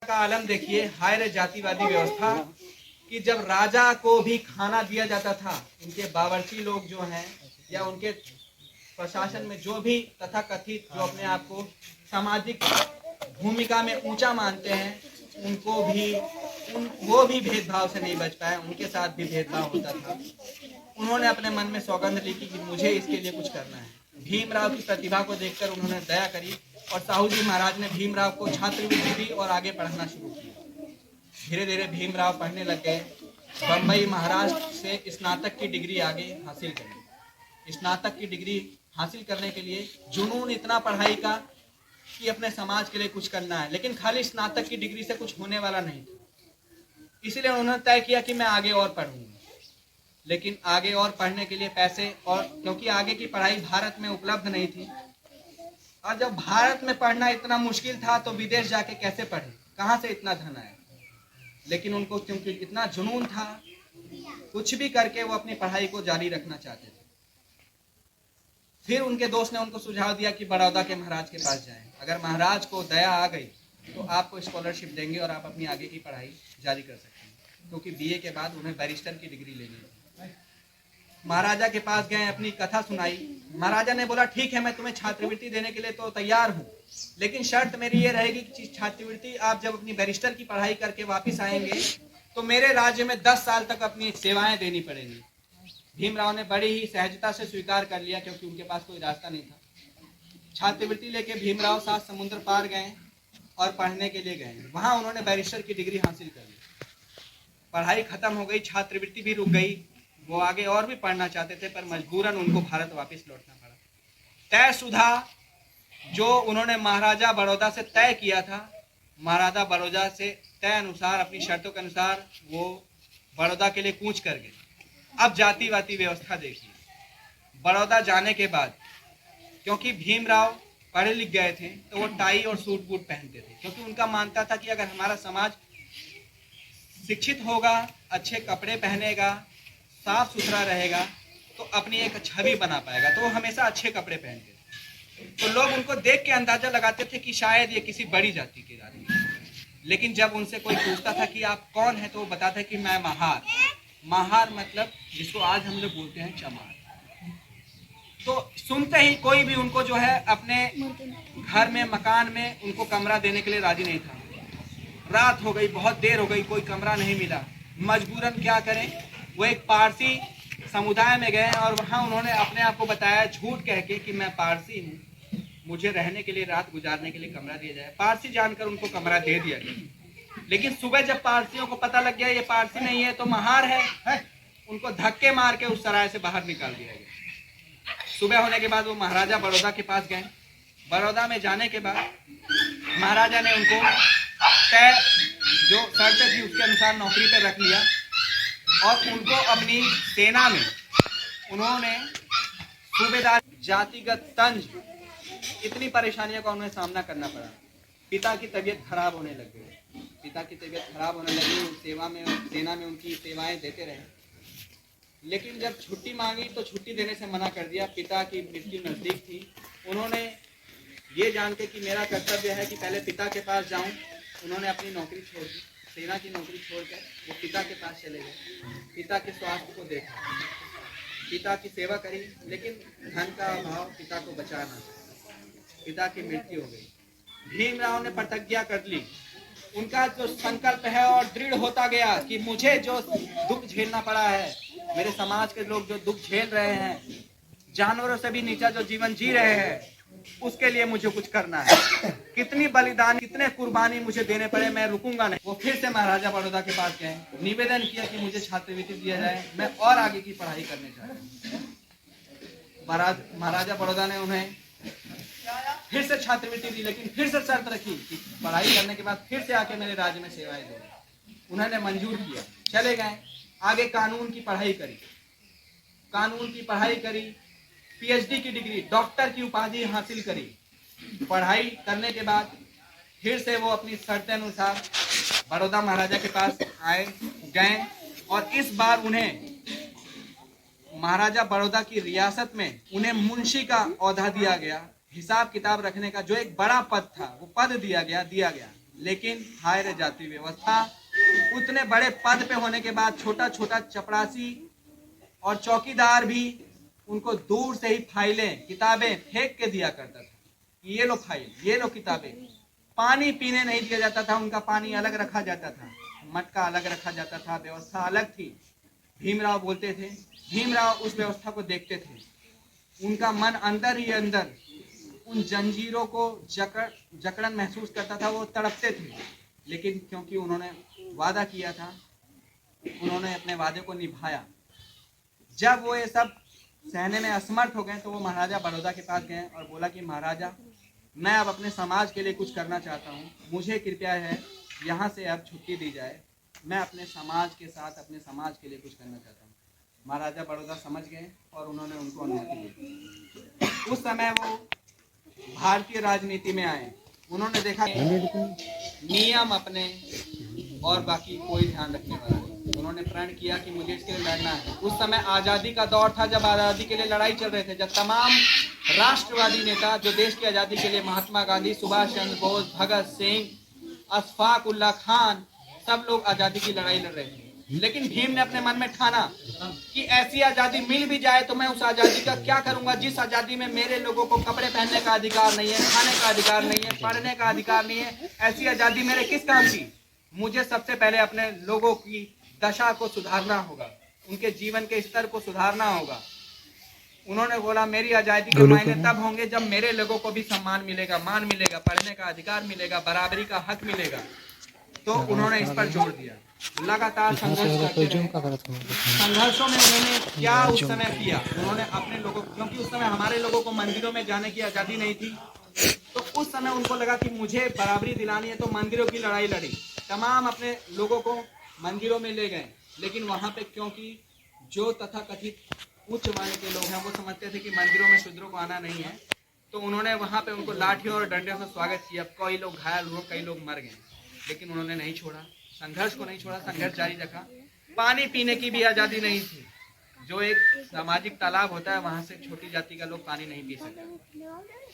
का आलम देखिए, हाय रे जातिवादी व्यवस्था कि जब राजा को भी खाना दिया जाता था, इनके बावर्ची लोग जो हैं या उनके प्रशासन में जो भी तथाकथित जो अपने आप को सामाजिक भूमिका में ऊंचा मानते हैं, उनको भी वो भी भेदभाव से नहीं बच पाए, उनके साथ भी भेदभाव होता था। उन्होंने अपने मन में सौगंध ली कि मुझे इसके लिए कुछ करना है। भीमराव की प्रतिभा को देखकर उन्होंने दया करी और साहू जी महाराज ने भीमराव को छात्रवृत्ति दी और आगे पढ़ना शुरू किया। धीरे धीरे भीमराव पढ़ने लग गए। बम्बई महाराष्ट्र से स्नातक की डिग्री आगे हासिल करी। स्नातक की डिग्री हासिल करने के लिए जुनून इतना पढ़ाई का कि अपने समाज के लिए कुछ करना है, लेकिन खाली स्नातक की डिग्री से कुछ होने वाला नहीं था। इसलिए उन्होंने तय किया कि मैं आगे और पढ़ूंगा, लेकिन आगे और पढ़ने के लिए पैसे, और क्योंकि आगे की पढ़ाई भारत में उपलब्ध नहीं थी, और जब भारत में पढ़ना इतना मुश्किल था तो विदेश जाके कैसे पढ़े, कहाँ से इतना धन आए। लेकिन उनको क्योंकि इतना जुनून था, कुछ भी करके वो अपनी पढ़ाई को जारी रखना चाहते थे। फिर उनके दोस्त ने उनको सुझाव दिया कि बड़ौदा के महाराज के पास जाएं। अगर महाराज को दया आ गई तो आपको स्कॉलरशिप देंगे और आप अपनी आगे की पढ़ाई जारी कर सकते हैं, क्योंकि बीए के बाद उन्हें बैरिस्टर की डिग्री लेनी है। महाराजा के पास गए, अपनी कथा सुनाई। महाराजा ने बोला ठीक है, मैं तुम्हें छात्रवृत्ति देने के लिए तो तैयार हूँ, लेकिन शर्त मेरी ये रहेगी कि छात्रवृत्ति आप जब अपनी बैरिस्टर की पढ़ाई करके वापस आएंगे तो मेरे राज्य में 10 साल तक अपनी सेवाएं देनी पड़ेंगी। भीमराव ने बड़ी ही सहजता से स्वीकार कर लिया, क्योंकि उनके पास कोई रास्ता नहीं था। छात्रवृत्ति लेके भीमराव 7 समुद्र पार गए और पढ़ने के लिए गए। वहां उन्होंने बैरिस्टर की डिग्री हासिल कर ली। पढ़ाई खत्म हो गई, छात्रवृत्ति भी रुक गई। वो आगे और भी पढ़ना चाहते थे, पर मजबूरन उनको भारत वापस लौटना पड़ा। तयशुदा जो उन्होंने महाराजा बड़ौदा से तय किया था, महाराजा बड़ौदा से तय अनुसार, अपनी शर्तों के अनुसार वो बड़ौदा के लिए कूच कर गए। अब जातिवादी व्यवस्था देखिए। बड़ौदा जाने के बाद, क्योंकि भीमराव पढ़े लिख गए थे, तो वो टाई और सूट बूट पहनते थे, क्योंकि उनका मानता था कि अगर हमारा समाज शिक्षित होगा, अच्छे कपड़े पहनेगा, साफ सुथरा रहेगा, तो अपनी एक छवि बना पाएगा। तो वो हमेशा अच्छे कपड़े पहनते थे, तो लोग उनको देख के अंदाजा लगाते थे कि शायद ये किसी बड़ी जाति के आदमी हैं। लेकिन जब उनसे कोई पूछता था कि आप कौन है, तो वो बताते कि मैं महार। महार मतलब जिसको आज हम लोग बोलते हैं चमार। तो सुनते ही कोई भी उनको जो है अपने घर में, मकान में उनको कमरा देने के लिए राजी नहीं था। रात हो गई, बहुत देर हो गई, कोई कमरा नहीं मिला। मजबूरन क्या करें, वो एक पारसी समुदाय में गए और वहाँ उन्होंने अपने आप को बताया झूठ कह के कि मैं पारसी हूँ, मुझे रहने के लिए, रात गुजारने के लिए कमरा दिया जाए। पारसी जानकर उनको कमरा दे दिया गया। लेकिन सुबह जब पारसियों को पता लग गया ये पारसी नहीं है तो महार है, उनको धक्के मार के उस सराय से बाहर निकाल दिया गया। सुबह होने के बाद वो महाराजा बड़ौदा के पास गए। बड़ौदा में जाने के बाद महाराजा ने उनको तय जो शर्त थी उसके अनुसार नौकरी पर रख लिया और उनको अपनी सेना में उन्होंने सूबेदार। जातिगत तंज, इतनी परेशानियों का उन्हें सामना करना पड़ा। पिता की तबीयत खराब होने लग गई, पिता की तबीयत खराब होने लगी। सेना में उनकी सेवाएं देते रहे, लेकिन जब छुट्टी मांगी तो छुट्टी देने से मना कर दिया। पिता की मृत्यु नजदीक थी। उन्होंने ये जान के कि मेरा कर्तव्य है कि पहले पिता के पास जाऊं, उन्होंने अपनी नौकरी छोड़ दी। सेना की नौकरी छोड़कर वो पिता के पास चले गए। पिता के स्वास्थ्य को देखा, पिता की सेवा करी, लेकिन धन का अभाव पिता को बचा ना सका। पिता की मृत्यु हो गई। भीमराव ने प्रतिज्ञा कर ली। उनका जो संकल्प है और दृढ़ होता गया कि मुझे जो दुख झेलना पड़ा है, मेरे समाज के लोग जो दुख झेल रहे हैं, जानवरों से भी नीचा जो जीवन जी रहे हैं, उसके लिए मुझे कुछ करना है। कितनी बलिदान, कितने कुर्बानी मुझे देने पड़े, मैं रुकूंगा नहीं। वो फिर से महाराजा बड़ौदा के पास गए, निवेदन किया कि मुझे छात्रवृत्ति दिया जाए, मैं और आगे की पढ़ाई करने चाहता हूँ। महाराजा बड़ौदा ने उन्हें फिर से छात्रवृत्ति दी, लेकिन फिर से शर्त रखी कि पढ़ाई करने के बाद फिर से आके मेरे राज्य में सेवाएं दो। उन्होंने मंजूर किया, चले गए। आगे कानून की पढ़ाई करी, कानून की पढ़ाई करी, पीएचडी की डिग्री, डॉक्टर की उपाधि हासिल करी। पढ़ाई करने के बाद फिर से वो अपनी शर्तें अनुसार बड़ौदा महाराजा के पास आए गए, और इस बार उन्हें महाराजा बड़ौदा की रियासत में उन्हें मुंशी का औहदा दिया गया। हिसाब किताब रखने का जो एक बड़ा पद था, वो पद दिया गया। लेकिन हाय रे जाति व्यवस्था, उतने बड़े पद पे होने के बाद छोटा छोटा चपरासी और चौकीदार भी उनको दूर से ही फाइलें किताबें फेंक के दिया करता था। ये लो फाइल, ये लो किताबें। पानी पीने नहीं दिया जाता था, उनका पानी अलग रखा जाता था, मटका अलग रखा जाता था, व्यवस्था अलग थी। भीमराव बोलते थे, भीमराव उस व्यवस्था को देखते थे, उनका मन अंदर ही अंदर उन जंजीरों को जकड़न महसूस करता था, वो तड़पते थे। लेकिन क्योंकि उन्होंने वादा किया था, उन्होंने अपने वादे को निभाया। जब वो ये सब सहने में असमर्थ हो गए तो वो महाराजा बड़ौदा के पास गए और बोला कि महाराजा, मैं अब अपने समाज के लिए कुछ करना चाहता हूँ, मुझे कृपया है यहाँ से अब छुट्टी दी जाए, मैं अपने समाज के साथ अपने समाज के लिए कुछ करना चाहता हूँ। महाराजा बड़ौदा समझ गए और उन्होंने उनको अनुमति दी। उस समय वो भारतीय राजनीति में आए, उन्होंने देखा नियम अपने और बाकी कोई ध्यान रखने वाला नहीं। उन्होंने प्रण किया कि मुझे इसके लिए लड़ना है। उस समय आज़ादी का दौर था, जब आज़ादी के लिए लड़ाई चल रहे थे, जब तमाम राष्ट्रवादी नेता जो देश की आज़ादी के लिए, महात्मा गांधी, सुभाष चंद्र बोस, भगत सिंह, अशफाक उल्लाह खान, सब लोग आज़ादी की लड़ाई लड़ रहे थे। लेकिन भीम ने अपने मन में ठाना कि ऐसी आज़ादी मिल भी जाए तो मैं उस आज़ादी का क्या करूंगा जिस आज़ादी में मेरे लोगों को कपड़े पहनने का अधिकार नहीं है, खाने का अधिकार नहीं है, पढ़ने का अधिकार नहीं है। ऐसी आज़ादी मेरे किस काम की? मुझे सबसे पहले अपने लोगों की दशा को सुधारना होगा, उनके जीवन के स्तर को सुधारना होगा। उन्होंने बोला मेरी आज़ादी के मायने तब होंगे जब मेरे लोगों को भी सम्मान मिलेगा, मान मिलेगा, पढ़ने का अधिकार मिलेगा, बराबरी का हक मिलेगा। तो उन्होंने इस पर जोर दिया। लगातार संघर्ष करते रहे। संघर्षों में उन्होंने क्या उस समय किया, उन्होंने अपने लोगों, क्योंकि उस समय हमारे लोगों को मंदिरों में जाने की आज़ादी नहीं थी, तो उस समय उनको लगा कि मुझे बराबरी दिलानी है, तो मंदिरों की लड़ाई लड़ी। तमाम अपने लोगों को मंदिरों में ले गए, लेकिन वहाँ पे क्योंकि जो तथाकथित उच्च वर्ण के लोग हैं वो समझते थे कि मंदिरों में शूद्रों को आना नहीं है, तो उन्होंने वहाँ पे उनको लाठियों और डंडे से स्वागत किया। कई लोग घायल हुए, कई लोग मर गए, लेकिन उन्होंने नहीं छोड़ा, संघर्ष को नहीं छोड़ा, संघर्ष जारी रखा। पानी पीने की भी आज़ादी नहीं थी, जो एक सामाजिक तालाब होता है वहाँ से छोटी जाति का लोग पानी नहीं पी सकते।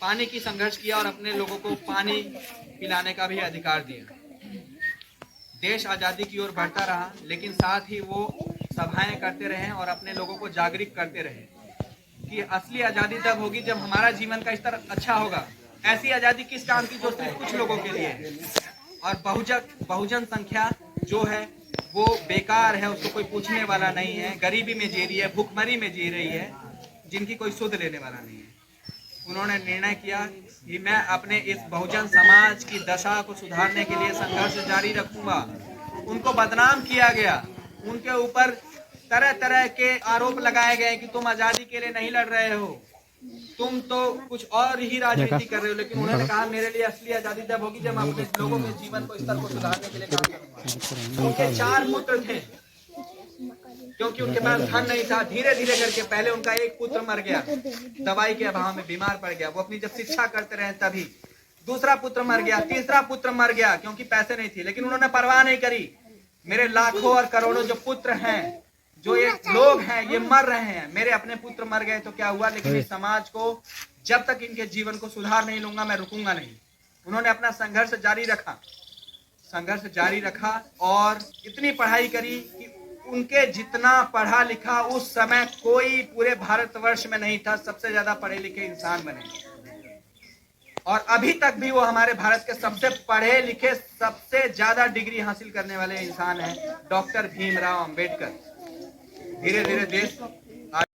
पानी की संघर्ष किया और अपने लोगों को पानी पिलाने का भी अधिकार दिया। देश आज़ादी की ओर बढ़ता रहा, लेकिन साथ ही वो सभाएं करते रहे और अपने लोगों को जागरूक करते रहे कि असली आज़ादी तब होगी जब हमारा जीवन का स्तर अच्छा होगा। ऐसी आज़ादी किस काम की जो सिर्फ कुछ लोगों के लिए है, और बहुजन संख्या जो है वो बेकार है, उसको कोई पूछने वाला नहीं है, गरीबी में जी रही है, भूखमरी में जी रही है, जिनकी कोई सुध लेने वाला नहीं है। उन्होंने निर्णय किया कि मैं अपने इस बहुजन समाज की दशा को सुधारने के लिए संघर्ष जारी रखूंगा। उनको बदनाम किया गया, उनके ऊपर तरह तरह के आरोप लगाए गए कि तुम आज़ादी के लिए नहीं लड़ रहे हो, तुम तो कुछ और ही राजनीति कर रहे हो। लेकिन उन्होंने कहा मेरे लिए असली आज़ादी तब होगी जब मैं अपने लोगों के जीवन को स्तर को सुधारने के लिए काम करूंगा। उनके 4 पुत्र थे, क्योंकि उनके पास धन नहीं था। धीरे धीरे करके पहले उनका एक पुत्र मर गया, दवाई के अभाव में बीमार पड़ गया, वो अपनी जब शिक्षा करते रहे तभी। दूसरा पुत्र मर गया, तीसरा पुत्र मर गया क्योंकि पैसे नहीं थे, लेकिन उन्होंने परवाह नहीं करी। मेरे लाखों और करोड़ों जो पुत्र हैं, जो ये लोग हैं, ये मर रहे हैं, मेरे अपने पुत्र मर गए तो क्या हुआ, लेकिन इस समाज को जब तक इनके जीवन को सुधार नहीं लूंगा मैं रुकूंगा नहीं। उन्होंने अपना संघर्ष जारी रखा और इतनी पढ़ाई करी कि उनके जितना पढ़ा लिखा उस समय कोई पूरे भारतवर्ष में नहीं था। सबसे ज्यादा पढ़े लिखे इंसान बने और अभी तक भी वो हमारे भारत के सबसे पढ़े लिखे, सबसे ज्यादा डिग्री हासिल करने वाले इंसान हैं, डॉक्टर भीमराव अंबेडकर। धीरे धीरे देश